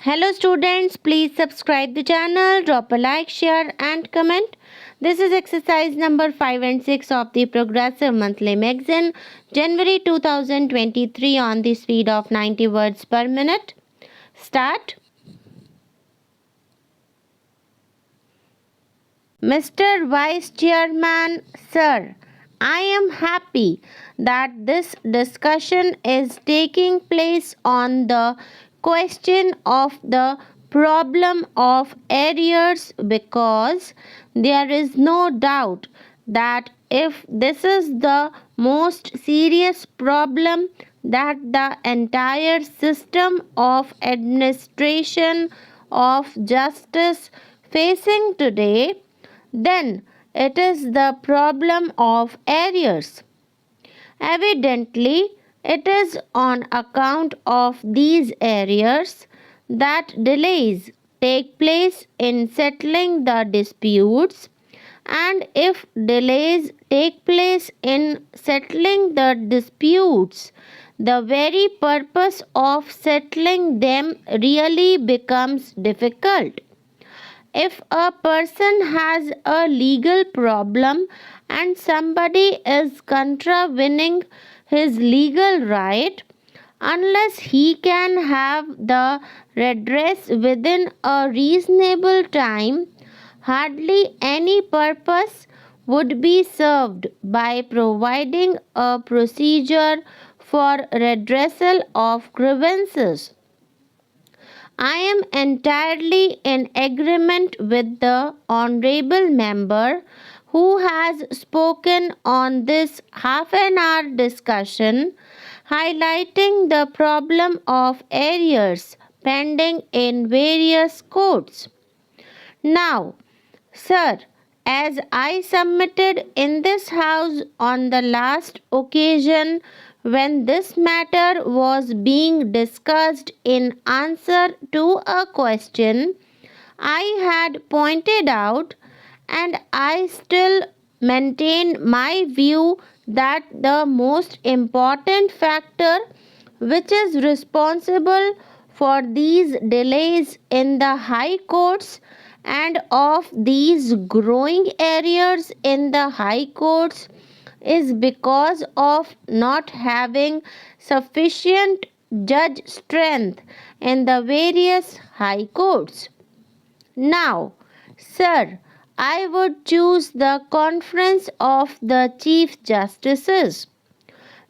Hello students, please subscribe the channel, drop a like, share and comment. This is exercise number 5 and 6 of the Progressive Monthly Magazine, January 2023 on the speed of 90 words per minute. Start. Mr. Vice Chairman, Sir, I am happy that this discussion is taking place on the question of the problem of arrears because there is no doubt that if this is the most serious problem that the entire system of administration of justice facing today, then it is the problem of arrears. Evidently, it is on account of these arrears that delays take place in settling the disputes, and if delays take place in settling the disputes, the very purpose of settling them really becomes difficult. If a person has a legal problem and somebody is contravening his legal right, unless he can have the redress within a reasonable time, hardly any purpose would be served by providing a procedure for redressal of grievances. I am entirely in agreement with the honorable member who has spoken on this half an hour discussion, highlighting the problem of arrears pending in various courts. Now, sir, as I submitted in this house on the last occasion when this matter was being discussed in answer to a question, I had pointed out, and I still maintain my view, that the most important factor which is responsible for these delays in the high courts and of these growing arrears in the high courts is because of not having sufficient judge strength in the various high courts. Now, sir, I would choose the conference of the Chief Justices,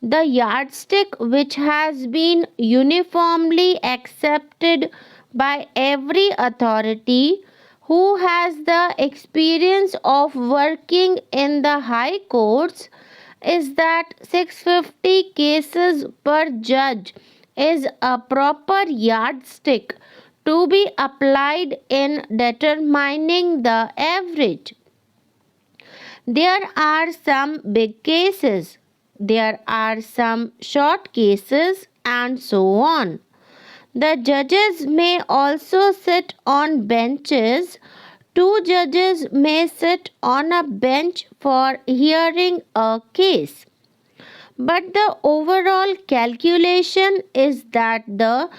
the yardstick which has been uniformly accepted by every authority who has the experience of working in the high courts, is that 650 cases per judge is a proper yardstick to be applied in determining the average. There are some big cases, there are some short cases, and so on. The judges may also sit on benches. Two judges may sit on a bench for hearing a case. But the overall calculation is that the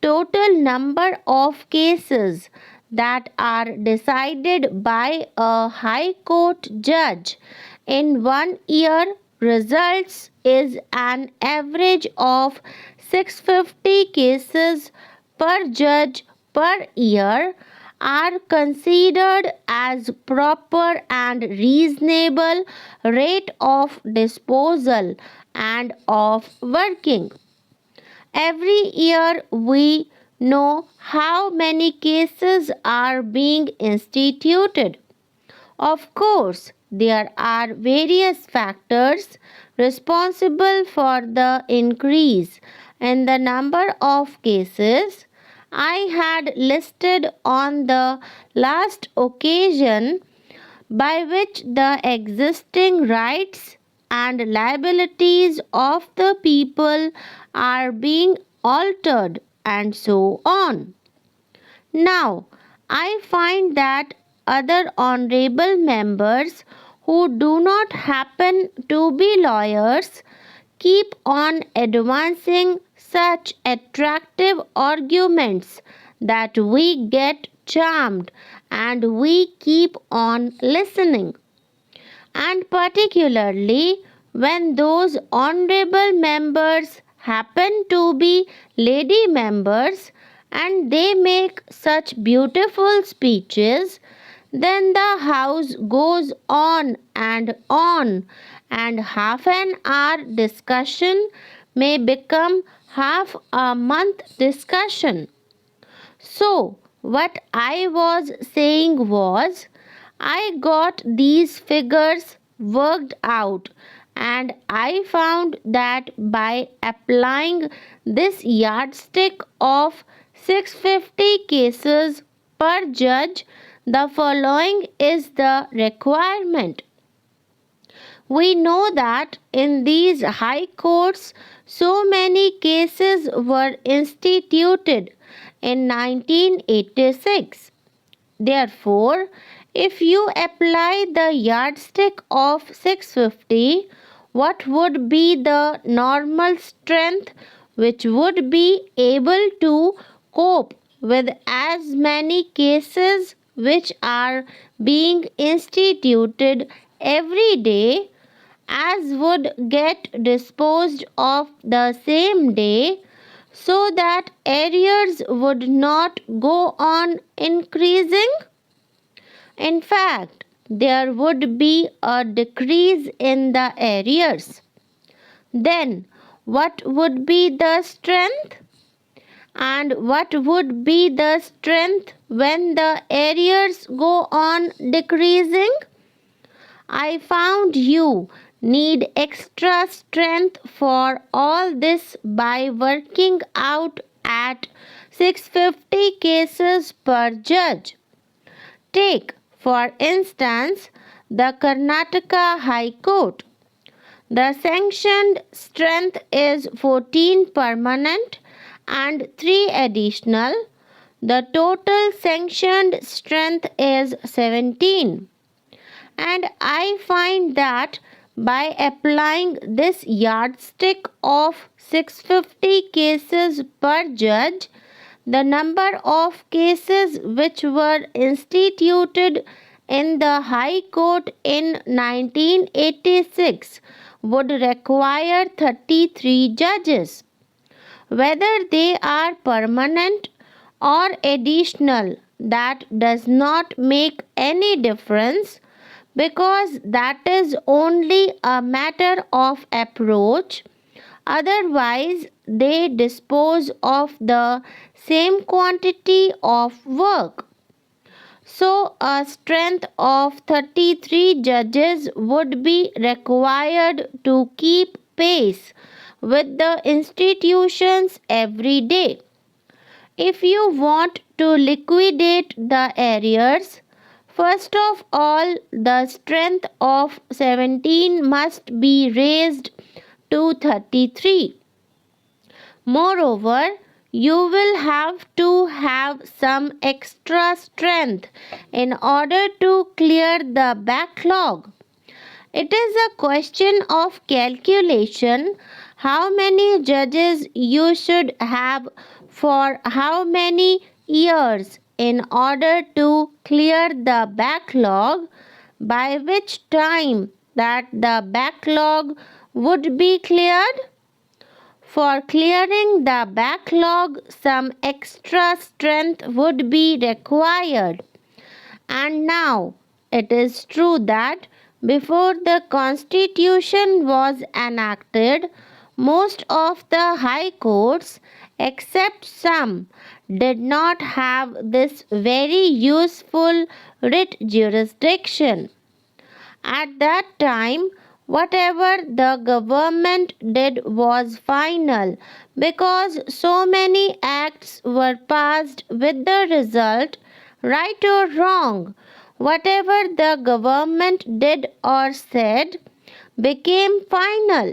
total number of cases that are decided by a high court judge in 1 year results is an average of 650 cases per judge per year, are considered as proper and reasonable rate of disposal and of working. Every year we know how many cases are being instituted. Of course, there are various factors responsible for the increase in the number of cases I had listed on the last occasion, by which the existing rights and liabilities of the people are being altered, and so on. Now, I find that other honorable members who do not happen to be lawyers keep on advancing such attractive arguments that we get charmed and we keep on listening. And particularly when those honorable members happen to be lady members and they make such beautiful speeches, then the house goes on, and half an hour discussion may become half a month discussion. So, what I was saying was, I got these figures worked out and I found that by applying this yardstick of 650 cases per judge, the following is the requirement. We know that in these high courts, so many cases were instituted in 1986. Therefore, if you apply the yardstick of 650, what would be the normal strength which would be able to cope with as many cases which are being instituted every day as would get disposed of the same day, so that arrears would not go on increasing? In fact, there would be a decrease in the arrears. Then, what would be the strength? And what would be the strength when the arrears go on decreasing? I found you need extra strength for all this by working out at 650 cases per judge. Take, for instance, the Karnataka High Court. The sanctioned strength is 14 permanent and 3 additional. The total sanctioned strength is 17. And I find that by applying this yardstick of 650 cases per judge, the number of cases which were instituted in the High Court in 1986 would require 33 judges. Whether they are permanent or additional, that does not make any difference, because that is only a matter of approach. Otherwise, they dispose of the same quantity of work. So, a strength of 33 judges would be required to keep pace with the institutions every day. If you want to liquidate the arrears, first of all, the strength of 17 must be raised to 33. Moreover, you will have to have some extra strength in order to clear the backlog. It is a question of calculation how many judges you should have for how many years in order to clear the backlog, by which time that the backlog would be cleared. For clearing the backlog, some extra strength would be required. And now, it is true that before the Constitution was enacted, most of the high courts, except some, did not have this very useful writ jurisdiction. At that time, whatever the government did was final, because so many acts were passed with the result, right or wrong, whatever the government did or said became final.